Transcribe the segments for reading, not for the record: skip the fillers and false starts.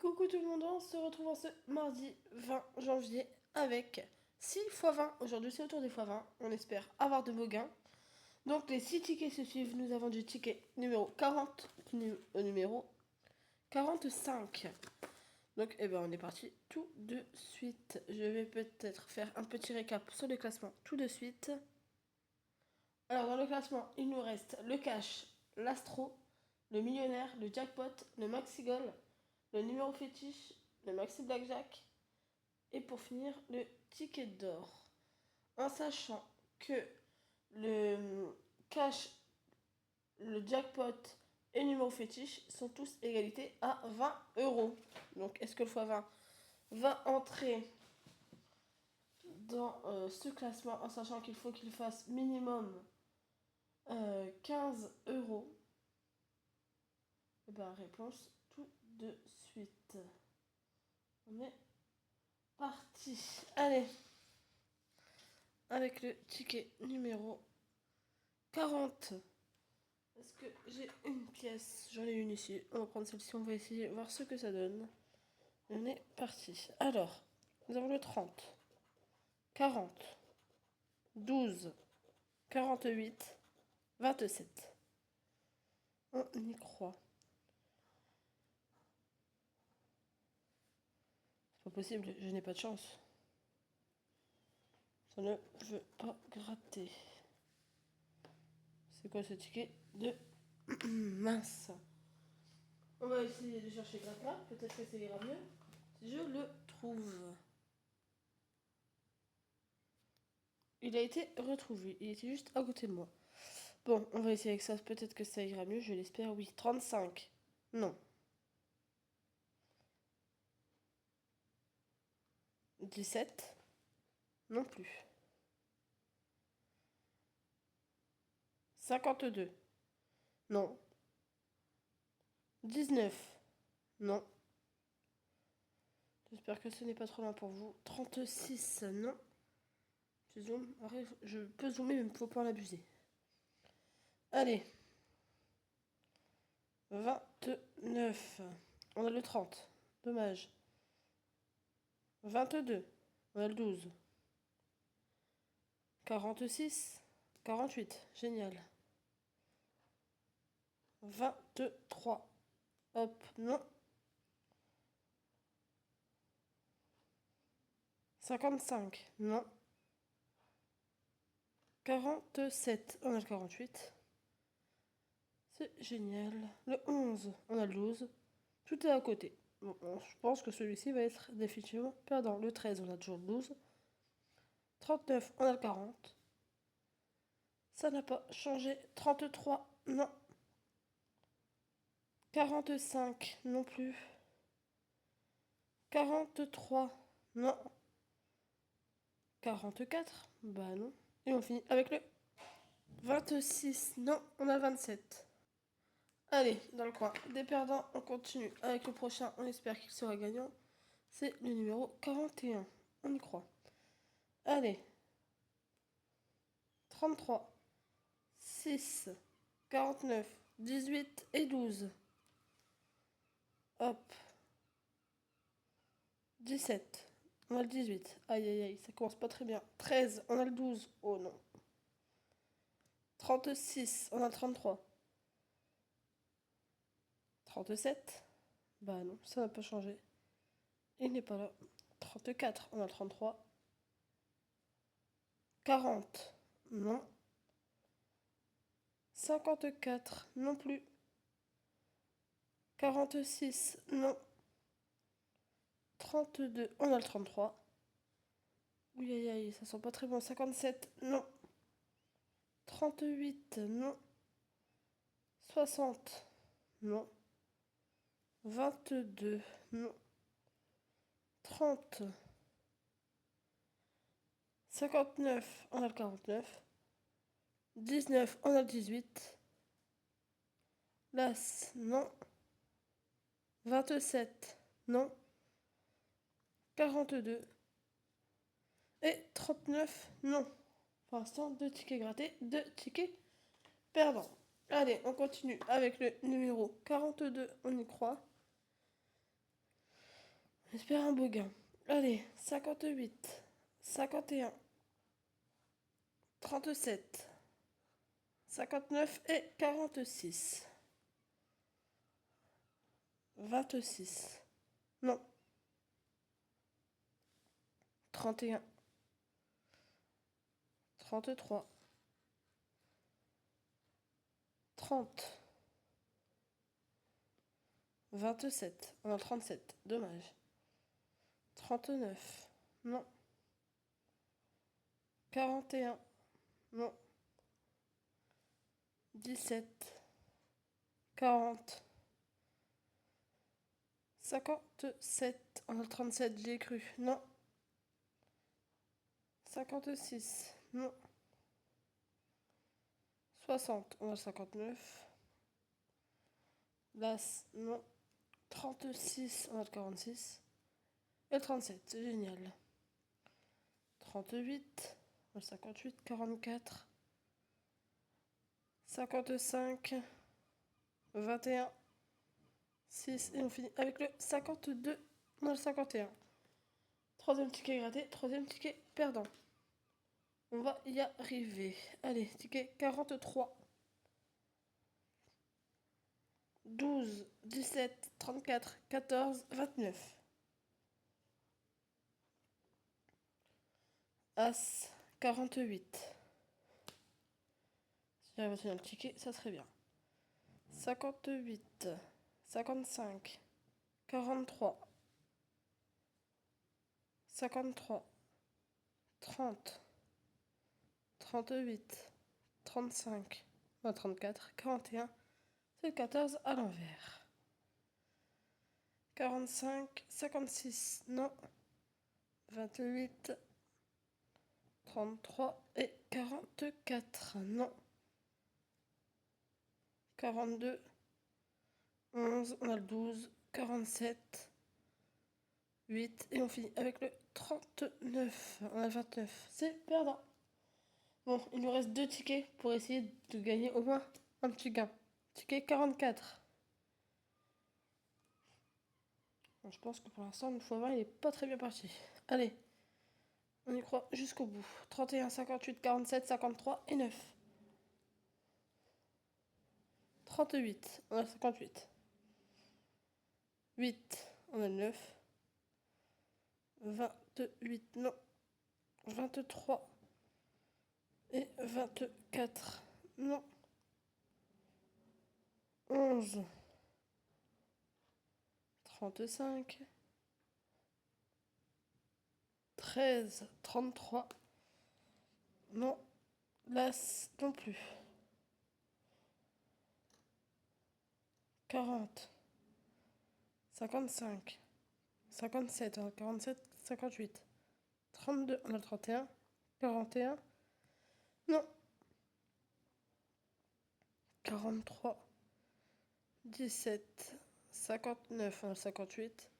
Coucou tout le monde, on se retrouve en ce mardi 20 janvier avec 6 x 20. Aujourd'hui c'est autour des x 20, on espère avoir de beaux gains. Donc les 6 tickets se suivent, nous avons du ticket numéro 40 au numéro 45. Donc on est parti tout de suite. Je vais peut-être faire un petit récap sur le classement tout de suite. Alors dans le classement, il nous reste le cash, l'astro, le millionnaire, le jackpot, le maxi-goal, le numéro fétiche, le maxi blackjack et pour finir le ticket d'or. En sachant que le cash, le jackpot et le numéro fétiche sont tous égalité à 20 euros. Donc est-ce que le x20 va entrer dans ce classement en sachant qu'il faut qu'il fasse minimum 15 euros? Et réponse tout de suite. On est parti. Allez. Avec le ticket numéro 40. Est-ce que j'ai une pièce? J'en ai une ici. On va prendre celle-ci. On va essayer de voir ce que ça donne. On est parti. Alors, nous avons le 30, 40, 12, 48, 27. On y croit. C'est pas possible, je n'ai pas de chance. Ça ne veut pas gratter. C'est quoi ce ticket de mince? On va essayer de chercher gratte-là. Peut-être que ça ira mieux si je le trouve. Il a été retrouvé. Il était juste à côté de moi. Bon, on va essayer avec ça. Peut-être que ça ira mieux. Je l'espère. Oui. 35. Non. 17. Non plus. 52. Non. 19. Non. J'espère que ce n'est pas trop loin pour vous. 36. Non. Je zoome. Je peux zoomer, mais il ne faut pas en abuser. Allez. 29. On a le 30. Dommage. 22. On a le 12. 46. 48. Génial. 23. Hop, non. 55. Non. 47. On a le 48. C'est génial. Le 11. On a le 12. Tout est à côté. Bon, je pense que celui-ci va être définitivement perdant. Le 13. On a toujours le 12. 39. On a le 40. Ça n'a pas changé. 33. Non. 45. Non plus. 43. Non. 44. Bah non. Et on finit avec le 26. Non, on a 27. Allez, dans le coin des perdants, on continue avec le prochain. On espère qu'il sera gagnant. C'est le numéro 41. On y croit. Allez. 33, 6, 49, 18 et 12. Hop. 17. On a le 18. Aïe, aïe, aïe, ça commence pas très bien. 13. On a le 12. Oh non. 36. On a le 33. 37. Bah non, ça n'a pas changé. Il n'est pas là. 34. On a le 33. 40. Non. 54. Non plus. 46. Non. 32. On a le 33. Oui, aïe, aïe, ça sent pas très bon. 57. Non. 38. Non. 60. Non. 22. Non. 30. 59. On a le 49. 19. On a le 18. L'As. Non. 27. Non. 42. Et 39. Non. Pour l'instant, 2 tickets grattés, 2 tickets perdants. Allez, on continue avec le numéro 42. On y croit. J'espère un beau gain. Allez, 58, 51, 37, 59 et 46. 26. Non. 31. 33. 30. 27. On a 37. Dommage. 39. Non. 41. Non. 17. 40. 57. On a 37. J'ai cru. Non. 56. Non. 60. On a 59. Las. Non. 36. On a 46. Et le 37. C'est génial. 38. On a 58. 44. 55. 21. 6. Et on finit avec le 52. On a le 51. Troisième ticket gratté. Troisième ticket perdant. On va y arriver. Allez, ticket 43. 12, 17, 34, 14, 29. As, 48. Si j'arrive à tenir le ticket, ça serait bien. 58, 55, 43, 53, 30, 38, 35, 34, 41. C'est le 14 à l'envers. 45, 56, non. 28, 33 et 44, non. 42, 11, on a le 12, 47, 8 et on finit avec le 39, on a le 29, c'est perdant. Bon, il nous reste 2 tickets pour essayer de gagner au moins un petit gain. Ticket 44. Bon, je pense que pour l'instant, le x20 il est pas très bien parti. Allez, on y croit jusqu'au bout. 31, 58, 47, 53 et 9. 38, on a 58. 8, on a 9. 28, non. 23 et 24, non. 11, 35, 13, 33, non. Las non plus. 40, 55, 57, on a 47, 58, 32, on a 31, 41, non. 43, 17, 59, on a 58,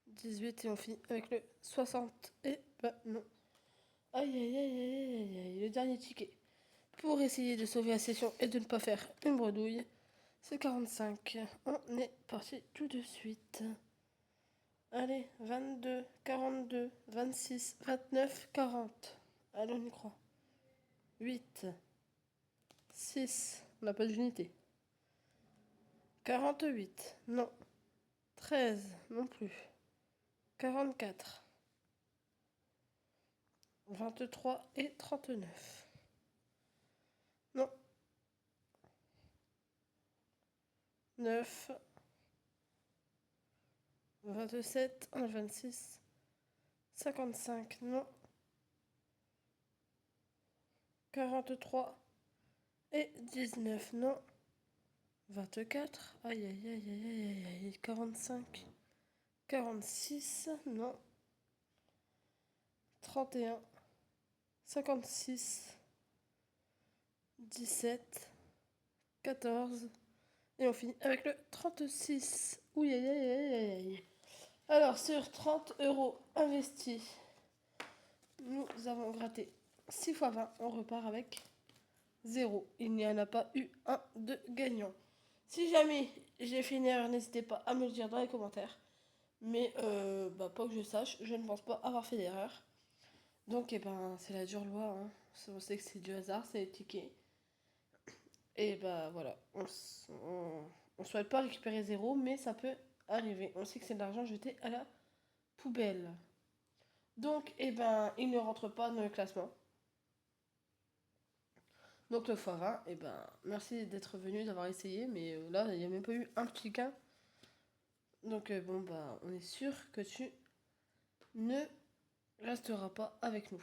18 et on finit avec le 60 et bah non. Aïe aïe aïe aïe aïe aïe, le dernier ticket. Pour essayer de sauver la session et de ne pas faire une bredouille, c'est 45. On est parti tout de suite. Allez, 22, 42, 26, 29, 40. Allez, on y croit. 8, 6, on n'a pas d'unité. 48, non. 13, non plus. 44, 23 et 39. Non. 9, 27, 26, 55, non. 43 et 19, non. 24, aïe aïe aïe aïe aïe aïe, 45, 46, non. 31, 56, 17, 14, et on finit avec le 36. Ouh aïe aïe aïe aïe aïe. Alors sur 30 euros investis, nous avons gratté 6 x 20, on repart avec 0. Il n'y en a pas eu un de gagnant. Si jamais j'ai fait une erreur, n'hésitez pas à me le dire dans les commentaires. Mais pas que je sache, je ne pense pas avoir fait d'erreur. Donc c'est la dure loi, hein. On sait que c'est du hasard, c'est les tickets. Et voilà, on souhaite pas récupérer zéro, mais ça peut arriver. On sait que c'est de l'argent jeté à la poubelle. Donc il ne rentre pas dans le classement. Donc le x20, merci d'être venu, d'avoir essayé, mais là, il n'y a même pas eu un petit gain. Donc on est sûr que tu ne resteras pas avec nous.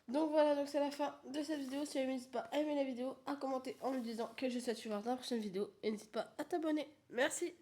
Donc voilà, donc c'est la fin de cette vidéo. Si vous aimez, n'hésite pas à aimer la vidéo, à commenter en me disant quel jeu souhaites voir dans la prochaine vidéo. Et n'hésite pas à t'abonner. Merci.